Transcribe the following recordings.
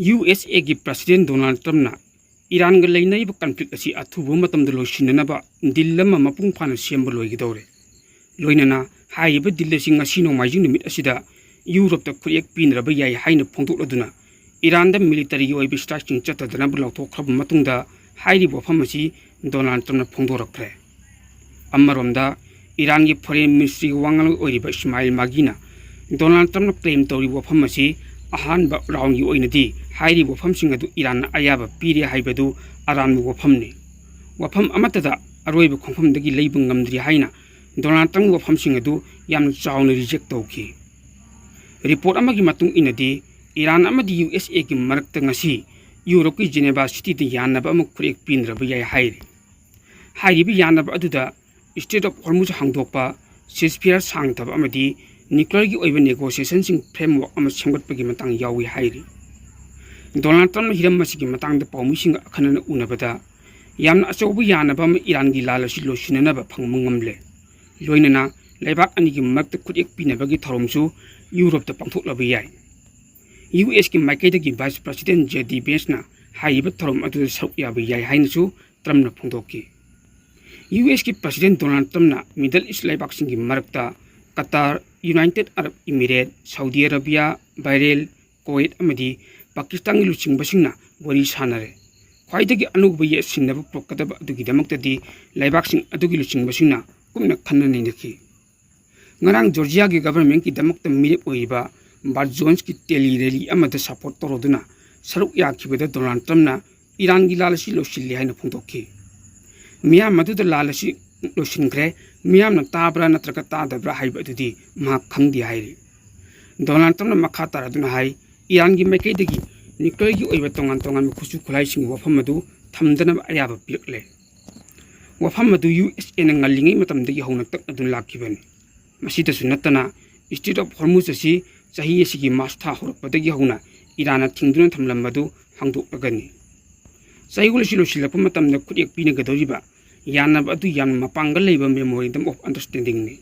USA की president Donald ट्रम्पना Iran गा लेनाइब कॉन्फ्लिक्ट असी अथुबा मतमदा लोइसिननबा दिल अमा मपुंग फाना सेम्बा लोइगदौरे लोइनना हाइबा दिल असी ngasi नोमाइजिंग नुमित असिदा यूरोप ता खुरियक पिनरबा याइ हाइना फोंदोक्लदुना ईरान दा मिलिटरी गी ओइबि स्ट्राइकिंग चतदनबा लौथोखरब मतुंगदा हाइरि वफम असी डोनाल्ड ट्रम्पना फोंदोरखरे अमरोमदा ईरान की फॉरेन मिनिस्ट्री वांगल ओइरिबा इस्माइल मागीना डोनाल्ड ट्रम्पना क्लेम तौरी वफम असी अहानबा राउंड की ओइनदी हाइरि वफमसिंग अदु ईरान अयाबा पीरे हाइबदु अरानबु वफमनि वफम अमतदा अरोइबा खोंफमदगी लेइबा ngamdri हाइना डोनाल्ड ट्रम्प वफमसिंग अदु यामना चाउना रिजेक्ट तौखि रिपोर्ट अमगी मतुंग इनदी ईरान अमदी USA की मरक्ता ngasi यूरोप की जेनेवा सिटी दा यानबा अमु खुरेक पिनरबा याइ हाइरि हाइरिबा यानबा अदुदा स्टेट ऑफ हॉर्मुज हांगदोकपा सीजफायर सांगथबा अमदी न्यूक्लियर की ओइबा नेगोशिएशन सिंग फ्रेमवर्क अमा सेमगटपगी मतंग यावी हाइरि डोनाल्ड ट्रम्प हिरम मसिगी मतंग दा पाउमिसिंग अखनन उनबदा यामना अचौबा यानबा अमा ईरान की लालसी लोसिननबा फंगम ngamle लोइनना लेबाक अनिगी मरक्ता खुरेक पिनबगी थरोमसु यूरोप दा पांथोक्लबा याइ US की माइकेदगी वाइस प्रेसिडेंट JD Vance हाइबा थरोम अदुदा सरुक याबा याइ हाइनसु ट्रम्पना फोंदोक्कि US की प्रेसिडेंट डोनाल्ड ट्रम्पना मिडल ईस्ट लेबाकसिंग की मरक्ता Qatar United Arab Emirate Saudi Arabia Bahrain Kuwait अमदी पाकिस्तान की लुचिंगबसिंगना वरी सानरे ख्वाइदगी अनुगबा ये सिंनबा प्रोकदबा अदुगिदमक्तदी लेबाकसिंग अदुगी लुचिंगबसिंगना कुमना खन्ना नैनखि ngarang जॉर्जिया की गवर्नमेंट की दमक्ता मिरेप ओइबा बार जोन्स की टेली रैली अमदा सपोर्ट तोरोदुना सरुक याखिबदा डोनाल्ड ट्रम्पना ईरान की लालसी लोसिल्ले हाइना फोंदोक्खि मियाम मदुदा लालसी लोसिनग्रे मियामना ताब्रा नत्रका तादब्रा हाइबा अदुदी मा खंगदि हाइरि डोनाल्ड ट्रम्पना मखा तारादुना हाइ ईरान की माइकेदगी न्यूक्लियर की ओइबा तोंगान तोंगान खुसु खुलाइसिंग वफम अदु थमदनबा अयाबा पिरकले वफम अदु USA ना ngalingei matamdagi hौना तक अदुन लाखिबनि मसिदसु नतना स्टेट ऑफ हॉर्मुज असी चाही असिगी मास्था होरपदगी हौना ईरान थिंगदुना थमलमबदु हांदोकगनि चाहीगुलसि लोसिलप मतमदा खुरेक पिनगदौरिबा यानब अदु याम मपांगल लेबा मेमोरेंडम ऑफ अंडरस्टैंडिंग ने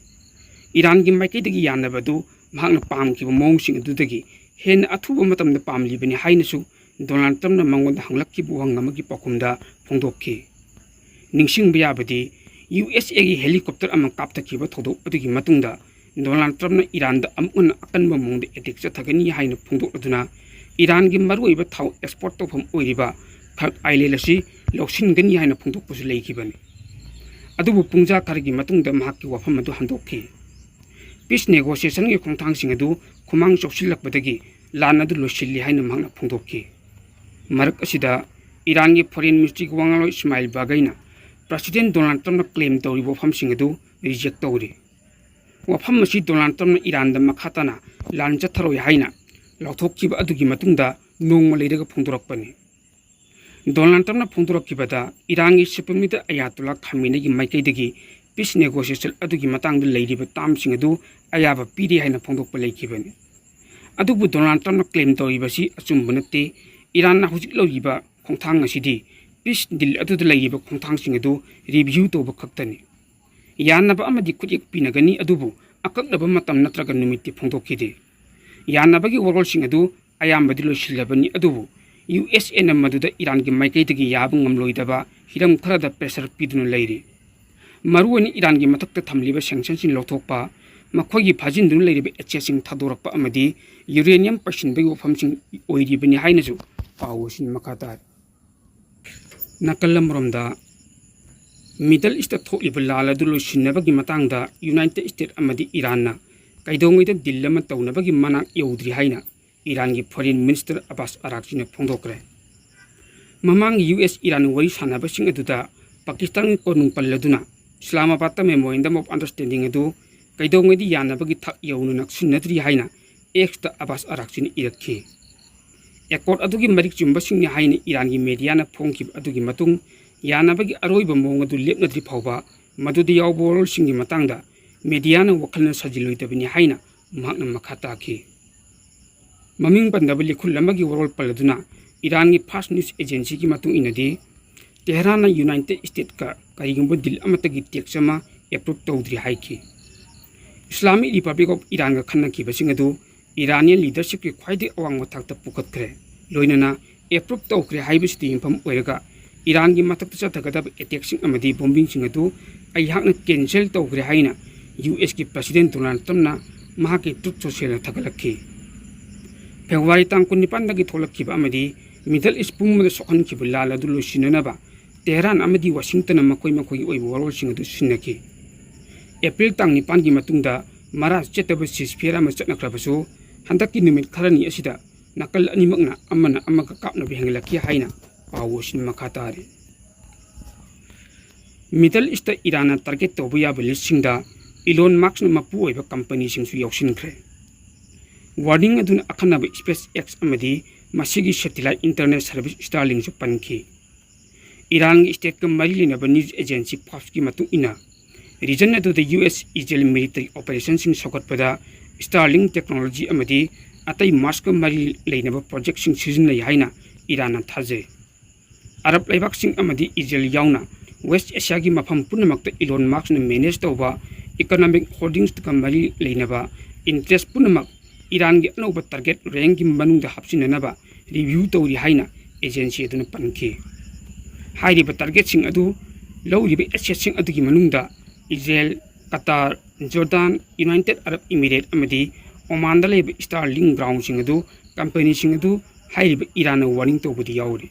ईरान की माइकेदगी यानब अदु भागना पामखिबा मौंगसिंग अदुदगी हेन अथुबा मतमदा पामलिबनि हाइनसु डोनाल्ड ट्रम्पना मंगोंदा हंगलक्खिबु वंगमगी पाखुमदा फोंदोक्खि निंगसिंगबा याबदि USA की हेलीकॉप्टर अमा कापथखिबा थोदोक अदुगी मतुंगदा डोनाल्ड ट्रम्पना ईरान दा अमुन अकनबा मोंगदा एटेक चथगनि हाइना फोंदोकदुना ईरान की मरुइबा थाव एक्सपोर्ट तौफम ओइरिबा खक आइलैंड असी लौसिनगनि हाइना फोंदोकपसु लेखिबनि अदुबु पुंजा खरगी मतुंगदा महाकि वफम अदु हंदोक्खि पीस नेगोशिएशन की खोंथांसिंग अदु खुमांग चौसिलकपदगी लान अदु लोसिल्लि हाइना महंगना फोंदोक्खि मरक असिदा ईरान की फॉरेन मिनिस्ट्री वांगलो इस्माइल बागैना प्रेसिडेंट डोनाल्ड ट्रम्पना क्लेम तौरी वफमसिंग अदु रिजेक्ट तौरी वफम असी डोनाल्ड ट्रम्पना ईरान दा मखाताना लान चथरोय हाइना लौथोक्खिबा अदुगी मतुंगदा नोंगमा लेरगा फोंदोरकपनि डोनाल्ड ट्रम्पना फोंदोरक्खिबदा ईरान की सुप्रीम लीडर अयातुल्ला खामेनेगी माइकेदगी पीस नेगोशिएशन अदुगी मतंगदा लेरिबा तामसिंग अदु अयाबा पीरे हाइना फोंदोकपा लेखिबनि अदुबु डोनाल्ड ट्रम्पना क्लेम तौरिबसी अचुंबा नत्ते ईरानना हुजिक लौरिबा खोंथांग असिदी पीस डील अदुदा लेरिबा खोंथांसिंग अदु रिव्यू तौबा खक्तनि यानबा अमदी खुजेक पिनगनि अदुबु अकक्नबा मतम नत्रगा नुमिति फोंदोक्खिदे यानबगी वरोलसिंग अदु अयामबदि लोसिल्लबनि अदुबु USA ना मदुदा ईरान की माइकेदगी याब ngamloidaba हिरम खरदा प्रेशर पिदुना लेरि मरुअनि ईरान की मथक्ता थमलिबा सैंक्शनसिंग लौथोकपा मखोगी फाजिनदुना लेरिबा एचएसिंग थादोरकपा अमदी यूरेनियम पर्सिनबगी वफमसिंग ओइरिबनि हाइनसु पावसिन मखाता नकलमरोमदा मिडल ईस्ट थोलिबा लाल अदु लोसिनबगी मतंगदा यूनाइटेड स्टेट अमदी ईरानना कैदोंगैदा दिल अमा तौनबगी मनाक यौद्रि हाइना ईरान की फॉरेन मिनिस्टर अब्बास अराक्ची ने फोंदोक्रे ममांग US ईरान वरी सानाबसिंग अदुदा पाकिस्तान कोनुंग पल्लदुना इस्लामाबाद मेमोरेंडम ऑफ अंडरस्टैंडिंग अदु कैदोंगैदी यानबगी थक यौनु नक्सिनद्रि हाइना एक्स दा अब्बास अराक्ची ने इरक्खि एकॉर्ड अदुगी मरिक चुंबसिंग हाइना ईरान की मीडियाना फोंखिब अदुगी मतुंग यानबगी अरोइबा मोंग अदु लेपनद्रि फावबा मदुदि यावबा वरोलसिंगी मतंगदा मीडियाना वखलना सजिलोइदबनि हाइना महकना मखा ताखि ममिंग पंदबा लिखुल अमगी वरोल पल्लदुना ईरान की फास्ट न्यूज एजेंसी की मतुंग इनदी तेहरान यूनाइटेड स्टेट का करिगुंबा दिल अमतगी टेक्स अमा एप्रूव तौद्रि हाइखि इस्लामिक रिपब्लिक ऑफ ईरान का खन्नखिबसिंग अदु ईरानियन लीडरशिप की ख्वाइदे अवांग थाकता पुखत्खरे लोइनना एप्रूव तौखरे हाइबसिदि युमफम ओइरगा ईरान की मथक्ता चथगदब एटेक्सिंग अमदी बॉम्बिंगसिंग अदु अयहाकना कैंसल तौखरे हाइना यूएस की प्रेसिडेंट डोनाल्ड ट्रम्पना महाकी ट्रुथ सोशल थगलखी फेब्रुवारी तांग 19 दगी थोलखिबा अमदी मिडल ईस्ट पुंगमदा सोखनखिबा लाल अदु लोसिननबा तेहरान अमदी वाशिंगटन मखोई मखोई ओइबा वरोलसिंग अदु सिन्नखी एप्रिल तांग 9 की मतुंगदा मराज चेतब सिसफियर अमा चटनख्रबसु हंदकी निमित खरनी असिदा नकल अनिमकना अमना अमका कापनबि हेंगलखी हाइना पावोसिन मखा तारे मिडल ईस्ट ईरान टारगेट तौब याबा लिस्टिंगदा इलोन मास्क मपू ओइबा कंपनी सिंगसु यावसिनख्रे वार्निंग अदुना अखनब स्पेस एक्स अमदी मसिगी सैटेलाइट इंटरनेट सर्विस स्टारलिंग सु पनखी ईरान की स्टेट का मरी लेनब न्यूज एजेंसी फाक्स की मतुंग इना रीजन अदुदा यूएस इजराइल मिलिटरी ऑपरेशन सिंग सौगटपदा स्टारलिंग टेक्नोलॉजी अमदी अतई मास्क मरी लेनब प्रोजेक्ट सिंग सिजनलै हाइना ईरान थाजे अरब लेबाक सिंग अमदी इजराइल यावना वेस्ट एशिया की मफम पुनमक्त इलोन मास्क ने मैनेज तौबा इकोनॉमिक होल्डिंग्स का मरी लेनब इंटरेस्ट पुनमक ईरान की अनौब टारगेट रैंक की मनुंग हापसिननब रिव्यू तौरी हाइना एजेंसी अदुना पनखी हाइरिबा टारगेट सिंग अदु लौरिबा एसेट सिंग अदुगी मनुंगदा Israel Qatar Jordan United Arab Emirate अमदी ओमान लेब स्टारलिंग ग्राउंड सिंग अदु कंपनी सिंग अदु हाइरिबा ईरान वार्निंग तौबदी यावरी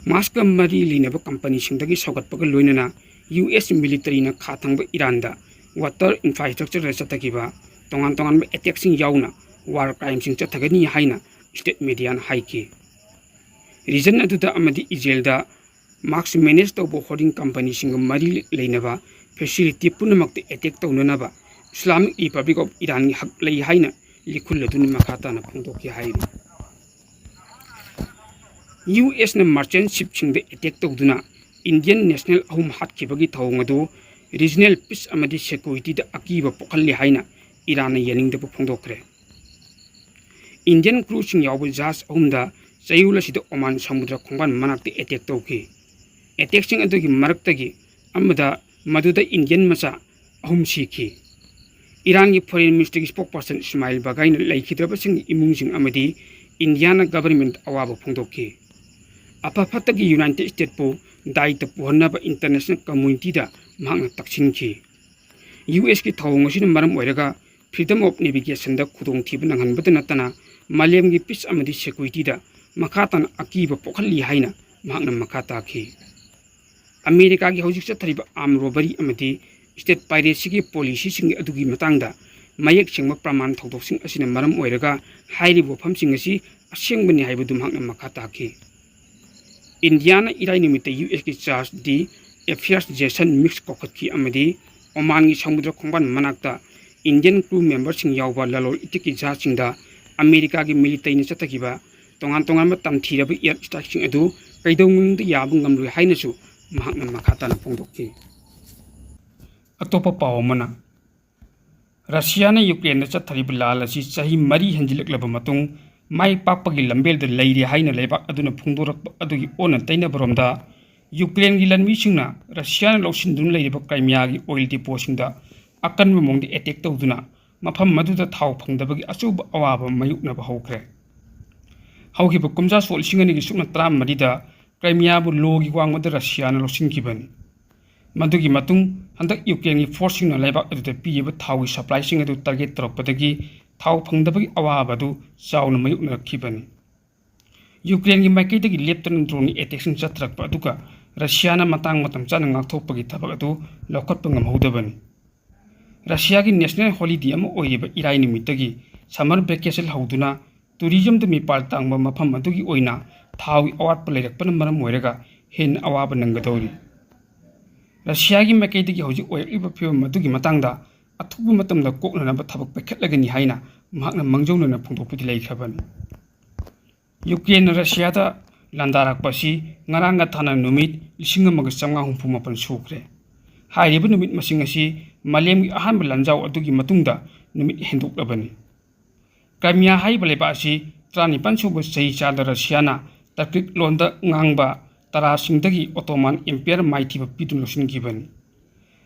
मास्क मरी लेनब कंपनी सिंगदगी सौगटपगा लोइनना यूएस मिलिटरी ना खाथंग ईरान वाटर इंफ्रास्ट्रक्चर चतकीबा तोंगान तोंगान अटैक सिंग यावना वार क्राइम सिंग चथगनी हाइना स्टेट मीडिया हाइकी रीजन अदुदा अमदी इजराइल मास्क मैनेज तौब होल्डिंग कंपनी सिंग मरी लेनब फैसिलिटी पुनमक्त अटैक तौननब इस्लामिक रिपब्लिक ऑफ ईरान की हक लई हाइना लिखुल अदुनि मखा ताना फोंदोकी हाइरि यूएस ने मर्चेंट शिप सिंग अटैक तौदुना इंडियन नेशनल अहुम हाटखिबगी थौंग अदु रीजनल पीस अमदी सिक्योरिटी अकीब पोखल्ली हाइना ईरान यानिंगदब फोंदोक्रे इंडियन क्रू सिंग याव जहाज अहुमदा चयूल असिद ओमान समुद्र खोंबान मनाक्ति अटैक तौकी अटैक सिंग अदुगी मरक्तगी अमदा मदुदा इंडियन मचा अहुम सीखी ईरान की फॉरेन मिनिस्टर की स्पोक पर्सन इस्माइल बागाई लेखिद्रबसिंग इमुंगसिंग अमदी इंडियाना गवर्नमेंट अवाब फोंदोकी अफफतगी यूनाइटेड स्टेट पु दायित्व पुहनब इंटरनेशनल कम्युनिटी महंगा तक्सिनखी यूएस की थौंग असिन मरम ओइरगा फ्रीडम ऑफ नेविगेशन खुदोंथीब नंगनबद नतना मालेम की पीस अमदी सिक्योरिटी मखातन अकीब पोखल्ली हाइना महंगा मखा ताखी अमेरिका की हौजिक चथरिब आर्म रोबरी अमदी स्टेट पायरेसी की पॉलिसी सिंग अदुगी मतंगदा मयेक सिंग प्रमाण थौदोकसिंग असिन मरम ओइरगा हाइरिब वफमसिंग असि असेंगबनि हाइबदु महंगा मखा ताखी इंडिया इराई निमित्त यूएस की चार्ज दी एफेयर्स जेसन मिक्स कोखत्की अमदी ओमान की समुद्र खोंबान मनाक्ता इंडियन क्रू मेंबरसिंग यावबा ललोल इटिकी जहाजसिंगदा अमेरिका की मिलिटरी ने चतकीबा तोंगान तोंगान तमथीरब एयर स्ट्राइकसिंग अदु कैदौंगद याबा ngamloi हाइनसु महंगा मखा ताना फोंदोक्की अतोप पाव मना रशिया ने यूक्रेन चथरिब लाल असी चाही मरी हंजिलकलब मतुंग माई पापगी लंबेल द लेरी हाइना लेबा अदुना फुंगदोरक अदुगी ओन तैनबरोमदा यूक्रेन की लनमीसिंगना रशिया ने लौसिंदुन लेरिब क्राइमिया की ऑयल डिपोसिंगदा अकनब मोंगदी अटैक तौदुना मफम मदुदा थाव फंगदबगी अचुब अवाब मयुकनब हौख्रे हौखिब कुमजा सोल सिंगनी की सुकना 13 दा क्राइमिया बु लोगी वांगमद रशिया ने लौसिंखिबनी मदुगी मतुंग हंदक यूक्रेन की फोर्सिंगना लेबा अदुदा पीब थावी सप्लाई सिंग अदु टारगेट तरपदगी थाव फंगदबगी अवाब अदु चाउन मयुकनखिबनी यूक्रेन की माइकैदगी लेप्तन ड्रोन अटैक्सिंग चथरक अदुगा रशिया ने मतंग मतम चाना ngakthoppagi thabak adu lokhatpa ngamhodabani Russia की नेशनल हॉलिडे इराई निमित्तगी समर वेकेशन हौदुना टूरिज्म द मिपाल तांब मफम अदुगी ओइना थावी अवाटप लेरकपन मरम ओइरगा हेन अवाब नंगदौरी रशिया की मैकैदगी हौजि ओइरलिब फिल्म अदुगी मतंगदा अथुब मतमदा कोकननब थबक पैखटलगनी हाइना महकना मंगजौनना फोंदोकपुदि लेखबनी यूक्रेन रशिया दा लंदारकपसी ngaranga thana numit 1954 सुख्रे हाइरिब नुमित मसिंग असि मालेम की अहानब लंजाव अदुगी मतुंगदा नुमित हेंदोकलबनी क्राइमिया हाइब लेबा असि 39 सुब सही चाद रशियाना तर्किक लोंदा ngang तरा सिंगदगी ओटोमन एम्पायर माइथिब पिदुन लोसिनगिबनी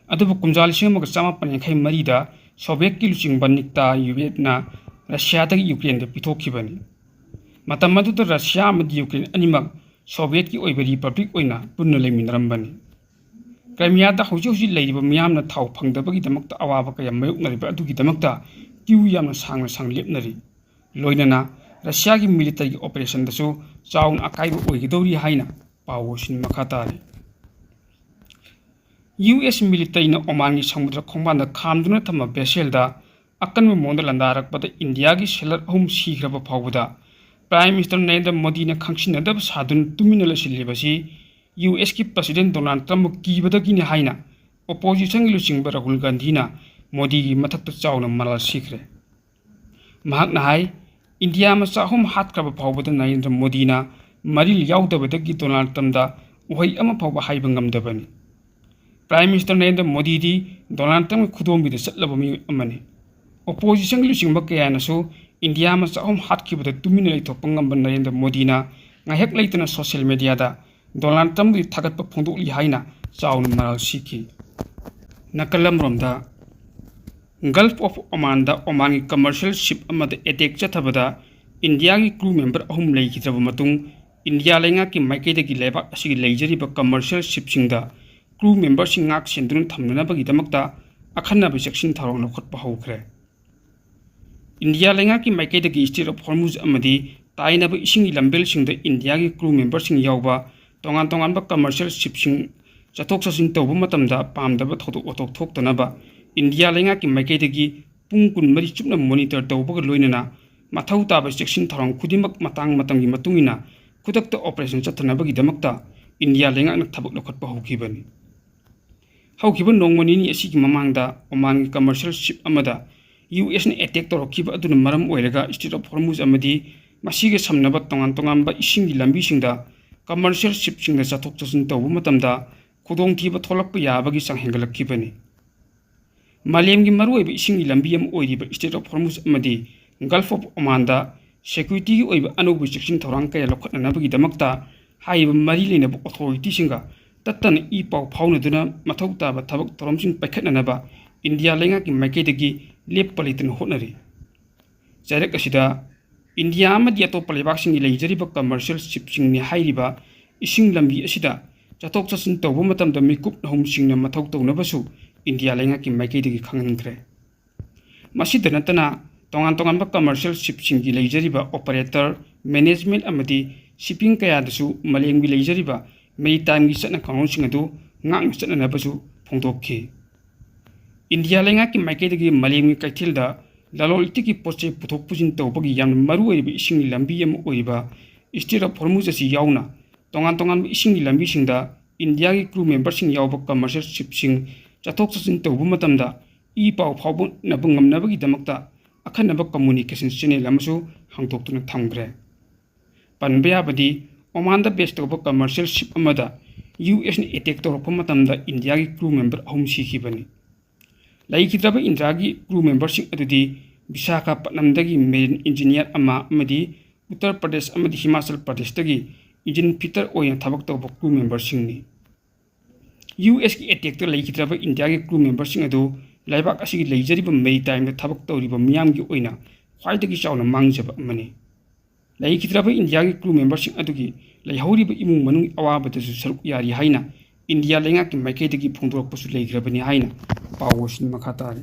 अदुबु कुमजाल सिंगमग चामापन यांखै मरीदा सोवियत की लुचिंग बनिकता यूवेटना रशिया दगी यूक्रेन द पिथोखिबनी ꯃꯇꯝ ꯑꯗꯨꯗ ꯔꯁꯤꯌꯥ ꯑꯃꯗꯤ ꯌꯨꯀ꯭ꯔꯦꯟ ꯑꯅꯤꯃꯛ ꯁꯣꯚꯤꯌꯦꯠꯀꯤ ꯑꯣꯏꯕ ꯔꯤꯄꯕ꯭ꯂꯤꯛ ꯑꯣꯏꯅ ꯄꯨꯟꯅ ꯂꯩꯃꯤꯟꯅꯔꯝꯕꯅꯤ꯫ ꯀ꯭ꯔꯥꯏꯃꯤꯌꯥꯗ ꯍꯧꯖꯤꯛ ꯍꯧꯖꯤꯛ ꯂꯩꯔꯤꯕ ꯃꯤꯌꯥꯝꯅ ꯊꯥꯎ ꯐꯪꯗꯕꯒꯤꯗꯃꯛꯇ ꯑꯋꯥꯕ ꯀꯌꯥ ꯃꯥꯌꯣꯛꯅꯔꯤꯕ ꯑꯗꯨꯒꯤꯗꯃꯛꯇ ꯀ꯭ꯌꯨ ꯌꯥꯝꯅ ꯁꯥꯡꯅ ꯂꯦꯞꯅꯔꯤ꯫ ꯂꯣꯏꯅꯅ ꯔꯁꯤꯌꯥꯒꯤ ꯃꯤꯂꯤꯇꯔꯤ ꯑꯣꯄꯔꯦꯁꯟꯗꯁꯨ ꯆꯥꯎꯅ ꯑꯀꯥꯏꯕ ꯑꯣꯏꯒꯗꯧꯔꯤ ꯍꯥꯏꯅ ꯄꯥꯎ ꯑꯁꯤꯅ ꯃꯈꯥ ꯇꯥꯔꯤ꯫ ꯌꯨ.ꯑꯦꯁ. ꯃꯤꯂꯤꯇꯔꯤꯅ ꯑꯣꯃꯥꯟꯒꯤ ꯁꯃꯨꯗ꯭ꯔ ꯈꯣꯡꯕꯥꯟꯗ ꯈꯥꯝꯗꯨꯅ ꯊꯝꯕ ꯚꯦꯁꯦꯜꯗ ꯑꯀꯟꯕ ꯃꯑꯣꯡꯗ ꯂꯥꯟꯗꯥꯔꯛꯄꯗ ꯏꯟꯗꯤꯌꯥꯒꯤ ꯁꯦꯂꯔ 3 ꯁꯤꯈ꯭ꯔꯕ ꯐꯥꯎꯕꯗ ꯄ꯭ꯔꯥꯏꯝ ꯃꯤꯅꯤꯁꯇꯔ ꯅꯔꯦꯟꯗ꯭ꯔ ꯃꯣꯗꯤꯅ ꯈꯪꯁꯤꯟꯅꯗꯕ ꯁꯥꯗꯨꯅ ꯇꯨꯃꯤꯟꯅ ꯂꯩꯁꯤꯜꯂꯤꯕꯁꯤ ꯌꯨ.ꯑꯦꯁ.ꯀꯤ ꯄ꯭ꯔꯁꯤꯗꯦꯟꯠ ꯗꯣꯅꯥꯜꯗ ꯇ꯭ꯔꯝꯞꯕꯨ ꯀꯤꯕꯗꯒꯤꯅꯤ ꯍꯥꯏꯅ ꯑꯣꯄꯣꯖꯤꯁꯟꯒꯤ ꯂꯨꯆꯤꯡꯕ ꯔꯥꯍꯨꯜ ꯒꯥꯟꯙꯤꯅ ꯃꯣꯗꯤꯒꯤ ꯃꯊꯛꯇ ꯆꯥꯎꯅ ꯃꯔꯥꯜ ꯁꯤꯈ꯭ꯔꯦ꯫ ꯃꯍꯥꯛꯅ ꯍꯥꯏ ꯏꯟꯗꯤꯌꯥ ꯃꯆꯥ 3 ꯍꯥꯠꯈ꯭ꯔꯕ ꯐꯥꯎꯕꯗ ꯅꯔꯦꯟꯗ꯭ꯔ ꯃꯣꯗꯤꯅ ꯃꯔꯤꯜ ꯌꯥꯎꯗꯕꯗꯒꯤ ꯗꯣꯅꯥꯜꯗ ꯇ꯭ꯔꯝꯞꯗ ꯎꯍꯩ ꯑꯃ ꯐꯥꯎꯕ ꯍꯥꯏꯕ ꯉꯝꯗꯕꯅꯤ꯫ ꯄ꯭ꯔꯥꯏꯝ ꯃꯤꯅꯤꯁꯇꯔ ꯅꯔꯦꯟꯗ꯭ꯔ ꯃꯣꯗꯤꯗꯤ ꯗꯣꯅꯥꯜꯗ ꯇ꯭ꯔꯝꯞꯀꯤ ꯈꯨꯗꯣꯝꯕꯤꯗ ꯆꯠꯂꯕ ꯃꯤꯑꯣꯏ ꯑꯃꯅꯤ꯫ ꯑꯣꯄꯣꯖꯤꯁꯟꯒꯤ ꯂꯨꯆꯤꯡꯕ ꯀꯌꯥꯅꯁꯨ ꯏꯟꯗꯤꯌꯥ ꯃꯆꯥ 3 ꯍꯥꯠꯈꯤꯕꯗ ꯇꯨꯃꯤꯟꯅ ꯂꯩꯊꯣꯛꯄ ꯉꯝꯕ ꯅꯔꯦꯟꯗ꯭ꯔ ꯃꯣꯗꯤꯅ ꯉꯥꯏꯍꯥꯛ ꯂꯩꯇꯅ ꯁꯣꯁꯤꯌꯦꯜ ꯃꯤꯗꯤꯌꯥꯗ ꯗꯣꯅꯥꯜꯗ ꯇ꯭ꯔꯝꯞꯀꯤ ꯊꯥꯒꯠꯄ ꯐꯣꯡꯗꯣꯛꯂꯤ ꯍꯥꯏꯅ ꯆꯥꯎꯅ ꯃꯔꯥꯜ ꯁꯤꯈꯤ꯫ ꯅꯥꯀꯜ ꯑꯃꯔꯣꯝꯗ ꯒꯜꯐ ꯑꯣꯐ ꯑꯣꯃꯥꯟꯗ ꯑꯣꯃꯥꯟꯒꯤ ꯀꯃꯔꯁꯤꯌꯦꯜ ꯁꯤꯞ ꯑꯃꯗ ꯑꯦꯇꯦꯛ ꯆꯠꯊꯕꯗ ꯏꯟꯗꯤꯌꯥꯒꯤ ꯀ꯭ꯔꯨ ꯃꯦꯝꯕꯔ 3 ꯂꯩꯈꯤꯗ꯭ꯔꯕ ꯃꯇꯨꯡ ꯏꯟꯗꯤꯌꯥ ꯂꯩꯉꯥꯛꯀꯤ ꯃꯥꯏꯀꯩꯗꯒꯤ ꯂꯩꯕꯥꯛ ꯑꯁꯤꯒꯤ ꯂꯩꯖꯔꯤꯕ ꯀꯃꯔꯁꯤꯌꯦꯜ ꯁꯤꯞꯁꯤꯡꯗ ꯀ꯭ꯔꯨ ꯃꯦꯝꯕꯔꯁꯤꯡ ꯉꯥꯛ ꯁꯦꯟꯗꯨꯅ ꯊꯝꯅꯅꯕꯒꯤꯗꯃꯛꯇ ꯑꯈꯟꯅꯕ ꯆꯦꯛꯁꯤꯟ ꯊꯧꯔꯥꯡ ꯂꯧꯈꯠꯄ ꯍꯧꯈ꯭ꯔꯦ꯫ ꯏꯟꯗꯤꯌꯥ ꯂꯩꯉꯥꯛꯀꯤ ꯃꯥꯏꯀꯩꯗꯒꯤ ꯁ꯭ꯇ꯭ꯔꯦꯠ ꯑꯣꯐ ꯍꯣꯔꯃꯨꯖ ꯑꯃꯗꯤ ꯇꯥꯏꯅꯕ ꯏꯁꯤꯡꯒꯤ ꯂꯝꯕꯦꯜꯁꯤꯡꯗ ꯏꯟꯗꯤꯌꯥꯒꯤ ꯀ꯭ꯔꯨ ꯃꯦꯝꯕꯔꯁꯤꯡ ꯌꯥꯎꯕ ꯇꯣꯉꯥꯟ-ꯇꯣꯉꯥꯟꯕ ꯀꯃꯔꯁꯤꯌꯦꯜ ꯁꯤꯞꯁꯤꯡ ꯆꯠꯊꯣꯛ ꯆꯠꯁꯤꯟ ꯇꯧꯕ ꯃꯇꯝꯗ ꯄꯥꯝꯗꯕ ꯊꯧꯗꯣꯛ ꯋꯥꯊꯣꯛ ꯊꯣꯛꯇꯅꯕ ꯏꯟꯗꯤꯌꯥ ꯂꯩꯉꯥꯛꯀꯤ ꯃꯥꯏꯀꯩꯗꯒꯤ ꯄꯨꯡ 24 ꯆꯨꯞꯅ ꯃꯣꯅꯤꯇꯔ ꯇꯧꯕꯒ ꯂꯣꯏꯅꯅ ꯃꯊꯧ ꯇꯥꯕ ꯆꯦꯛꯁꯤꯟ ꯊꯧꯔꯥꯡ ꯈꯨꯗꯤꯡꯃꯛ ꯃꯇꯥꯡ ꯃꯇꯝꯒꯤ ꯃꯇꯨꯡꯏꯟꯅ ꯈꯨꯗꯛꯇ ꯑꯣꯄꯔꯦꯁꯟ ꯆꯠꯊꯅꯕꯒꯤꯗꯃꯛꯇ ꯏꯟꯗꯤꯌꯥ ꯂꯩꯉꯥꯛꯅ ꯊꯕꯛ ꯂꯧꯈꯠꯄ ꯍꯧꯈꯤꯕꯅꯤ꯫ ꯍꯧꯈꯤꯕ ꯅꯣꯡꯃ ꯅꯤꯅꯤ ꯑꯁꯤꯒꯤ ꯃꯃꯥꯡꯗ ꯑꯣꯃꯥꯟꯒꯤ ꯀꯃꯔꯁꯤꯌꯦꯜ ꯁꯤꯞ ꯑꯃꯗ ꯌꯨ.ꯑꯦꯁꯅ ꯑꯦꯇꯦꯛ ꯇꯧꯔꯛꯈꯤꯕ ꯑꯗꯨꯅ ꯃꯔꯝ ꯑꯣꯏꯔꯒ ꯁ꯭ꯇ꯭ꯔꯦꯠ ꯑꯣꯐ ꯍꯣꯔꯃꯨꯖ ꯑꯃꯗꯤ ꯃꯁꯤꯒ ꯁꯝꯅꯕ ꯇꯣꯉꯥꯟ-ꯇꯣꯉꯥꯟꯕ ꯏꯁꯤꯡꯒꯤ ꯂꯝꯕꯤꯁꯤꯡꯗ ꯀꯃꯔꯁꯤꯌꯦꯜ ꯁꯤꯞꯁꯤꯡꯅ ꯆꯠꯊꯣꯛ ꯆꯠꯁꯤꯟ ꯇꯧꯕ ꯃꯇꯝꯗ ꯈꯨꯗꯣꯡꯊꯤꯕ ꯊꯣꯛꯂꯛꯄ ꯌꯥꯕꯒꯤ ꯆꯥꯡ ꯍꯦꯟꯒꯠꯂꯛꯈꯤꯕꯅꯤ꯫ ꯃꯥꯂꯦꯝꯒꯤ ꯃꯔꯨꯑꯣꯏꯕ ꯏꯁꯤꯡꯒꯤ ꯂꯝꯕꯤ ꯑꯃ ꯑꯣꯏꯔꯤꯕ ꯁ꯭ꯇ꯭ꯔꯦꯠ ꯑꯣꯐ ꯍꯣꯔꯃꯨꯖ ꯑꯃꯗꯤ ꯒꯜꯐ ꯑꯣꯐ ꯑꯣꯃꯥꯟꯗ ꯁꯦꯀ꯭ꯌꯨꯔꯤꯇꯤꯒꯤ ꯑꯣꯏꯕ ꯑꯅꯧꯕ ꯆꯦꯛꯁꯤꯟ ꯊꯧꯔꯥꯡ ꯀꯌꯥ ꯂꯧꯈꯠꯅꯅꯕꯒꯤꯗꯃꯛꯇ ꯍꯥꯏꯔꯤꯕ ꯃꯔꯤ ꯂꯩꯅꯕ ꯑꯣꯊꯣꯔꯤꯇꯤꯁꯤꯡꯒ ꯇꯠꯇꯅ ꯏ ꯄꯥꯎ ꯐꯥꯎꯅꯗꯨꯅ ꯃꯊꯧ ꯇꯥꯕ ꯊꯕꯛ ꯊꯧꯔꯝꯁꯤꯡ ꯄꯥꯏꯈꯠꯅꯅꯕ ꯏꯟꯗꯤꯌꯥ ꯂꯩꯉꯥꯛꯀꯤ ꯃꯥꯏꯀꯩꯗꯒꯤ ꯂꯦꯞꯄ ꯂꯩꯇꯅ ꯍꯣꯠꯅꯔꯤ꯫ ꯆꯩꯔꯛ ꯑꯁꯤꯗ ꯏꯟꯗꯤꯌꯥ ꯑꯃꯗꯤ ꯑꯇꯣꯞꯄ ꯂꯩꯕꯥꯛꯁꯤꯡꯒꯤ ꯂꯩꯖꯔꯤꯕ ꯀꯃꯔꯁꯤꯌꯦꯜ ꯁꯤꯞꯁꯤꯡꯅꯤ ꯍꯥꯏꯔꯤꯕ ꯏꯁꯤꯡ ꯂꯝꯕꯤ ꯑꯁꯤꯗ ꯆꯠꯊꯣꯛ ꯆꯠꯁꯤꯟ ꯇꯧꯕ ꯃꯇꯝꯗ ꯃꯤꯀꯨꯞ ꯅꯍꯨꯝꯁꯤꯡꯅ ꯃꯊꯧ ꯇꯧꯅꯕꯁꯨ ꯏꯟꯗꯤꯌꯥ ꯂꯩꯉꯥꯛꯀꯤ ꯃꯥꯏꯀꯩꯗꯒꯤ ꯈꯪꯍꯟꯈ꯭ꯔꯦ꯫ ꯃꯁꯤꯗ ꯅꯠꯇꯅ ꯇꯣꯉꯥꯟ-ꯇꯣꯉꯥꯟꯕ ꯀꯃꯔꯁꯤꯌꯦꯜ ꯁꯤꯞꯁꯤꯡꯒꯤ ꯂꯩꯖꯔꯤꯕ ꯑꯣꯄꯔꯦꯇꯔ, ꯃꯦꯅꯦꯖꯃꯦꯟꯠ ꯑꯃꯗꯤ ꯁꯤꯞꯄꯤꯡ ꯀꯌꯥꯗꯁꯨ ꯃꯥꯂꯦꯝꯒꯤ ꯂꯩꯖꯔꯤꯕ ꯃꯦꯔꯤꯇꯥꯏꯝꯒꯤ ꯆꯠꯅ ꯀꯥꯡꯂꯣꯟꯁꯤꯡ ꯑꯗꯨ ꯉꯥꯛꯅ ꯆꯠꯅꯅꯕꯁꯨ ꯐꯣꯡꯗꯣꯛꯈꯤ꯫ ꯏꯟꯗꯤꯌꯥ ꯂꯩꯉꯥꯛꯀꯤ ꯃꯥꯏꯀꯩꯗꯒꯤ ꯃꯥꯂꯦꯝꯒꯤ ꯀꯩꯊꯦꯜꯗ ꯂꯂꯣꯟ ꯏꯇꯤꯛꯀꯤ ꯄꯣꯠꯆꯩ ꯄꯨꯊꯣꯛ ꯄꯨꯁꯤꯟ ꯇꯧꯕꯒꯤ ꯌꯥꯝꯅ ꯃꯔꯨꯑꯣꯏꯕ ꯏꯁꯤꯡꯒꯤ ꯂꯝꯕꯤ ꯑꯃ ꯑꯣꯏꯔꯤꯕ ꯁ꯭ꯇ꯭ꯔꯦꯠ ꯑꯣꯐ ꯍꯣꯔꯃꯨꯖ ꯑꯁꯤ ꯌꯥꯎꯅ ꯇꯣꯉꯥꯟ-ꯇꯣꯉꯥꯟꯕ ꯏꯁꯤꯡꯒꯤ ꯂꯝꯕꯤꯁꯤꯡꯗ ꯏꯟꯗꯤꯌꯥꯒꯤ ꯀ꯭ꯔꯨ ꯃꯦꯝꯕꯔꯁꯤꯡ ꯌꯥꯎꯕ ꯀꯃꯔꯁꯤꯌꯦꯜ ꯁꯤꯞꯁꯤꯡ ꯆꯠꯊꯣꯛ ꯆꯠꯁꯤꯟ ꯇꯧꯕ ꯃꯇꯝꯗ ꯏ ꯄꯥꯎ ꯐꯥꯎꯅꯕ ꯉꯝꯅꯕꯒꯤꯗꯃꯛꯇ ꯑꯈꯟꯅꯕ ꯀꯝꯃꯨꯅꯤꯀꯦꯁꯟ ꯆꯦꯅꯦꯜ ꯑꯃꯁꯨ ꯍꯥꯡꯗꯣꯛꯇꯨꯅ ꯊꯝꯈ꯭ꯔꯦ꯫ ꯄꯟꯕ ꯌꯥꯕꯗꯤ ꯑꯣꯃꯥꯟꯗ ꯕꯦꯖ ꯇꯧꯕ ꯀꯃꯔꯁꯤꯌꯦꯜ ꯁꯤꯞ ꯑꯃꯗ ꯌꯨ.ꯑꯦꯁꯅ ꯑꯦꯇꯦꯛ ꯇꯧꯔꯛꯄ ꯃꯇꯝꯗ ꯏꯟꯗꯤꯌꯥꯒꯤ ꯀ꯭ꯔꯨ ꯃꯦꯝꯕꯔ 3 ꯁꯤꯈꯤꯕꯅꯤ꯫ ꯂꯩꯈꯤꯗ꯭ꯔꯕ ꯏꯟꯗꯤꯌꯥꯒꯤ ꯀ꯭ꯔꯨ ꯃꯦꯝꯕꯔꯁꯤꯡ ꯑꯗꯨꯗꯤ ꯕꯤꯁꯥꯈꯥꯄꯠꯅꯝꯗꯒꯤ ꯃꯦꯔꯤꯟ ꯏꯟꯖꯤꯅꯤꯌꯔ ꯑꯃ ꯑꯃꯗꯤ ꯎꯠꯇꯔ ꯄ꯭ꯔꯗꯦꯁ ꯑꯃꯗꯤ ꯍꯤꯃꯥꯆꯜ ꯄ꯭ꯔꯗꯦꯁꯇꯒꯤ ꯏꯟꯖꯤꯟ ꯐꯤꯇꯔ ꯑꯣꯏꯅ ꯊꯕꯛ ꯇꯧꯕ ꯀ꯭ꯔꯨ ꯃꯦꯝꯕꯔꯁꯤꯡꯅꯤ꯫ ꯌꯨ.ꯑꯦꯁꯀꯤ ꯑꯦꯇꯦꯛꯇ ꯂꯩꯈꯤꯗ꯭ꯔꯕ ꯏꯟꯗꯤꯌꯥꯒꯤ ꯀ꯭ꯔꯨ ꯃꯦꯝꯕꯔꯁꯤꯡ ꯑꯗꯨ ꯂꯩꯕꯥꯛ ꯑꯁꯤꯒꯤ ꯂꯩꯖꯔꯤꯕ ꯃꯦꯔꯤꯇꯥꯏꯝꯗ ꯊꯕꯛ ꯇꯧꯔꯤꯕ ꯃꯤꯌꯥꯝꯒꯤ ꯑꯣꯏꯅ ꯈ꯭ꯋꯥꯏꯗꯒꯤ ꯆꯥꯎꯅ ꯃꯥꯡꯖꯕ ꯑꯃꯅꯤ꯫ ꯂꯩꯈꯤꯗ꯭ꯔꯕ ꯏꯟꯗꯤꯌꯥꯒꯤ ꯀ꯭ꯔꯨ ꯃꯦꯝꯕꯔꯁꯤꯡ ꯑꯗꯨꯒꯤ ꯂꯩꯍꯧꯔꯤꯕ ꯏꯃꯨꯡ ꯃꯅꯨꯡꯒꯤ ꯑꯋꯥꯕꯗꯁꯨ ꯁꯔꯨꯛ ꯌꯥꯔꯤ ꯍꯥꯏꯅ ꯏꯟꯗꯤꯌꯥ ꯂꯩꯉꯥꯛꯀꯤ ꯃꯥꯏꯀꯩꯗꯒꯤ ꯐꯣꯡꯗꯣꯔꯛꯄꯁꯨ ꯂꯩꯈ꯭ꯔꯕꯅꯤ ꯍꯥꯏꯅ ꯄꯥꯎ ꯑꯁꯤꯅ ꯃꯈꯥ ꯇꯥꯔꯤ꯫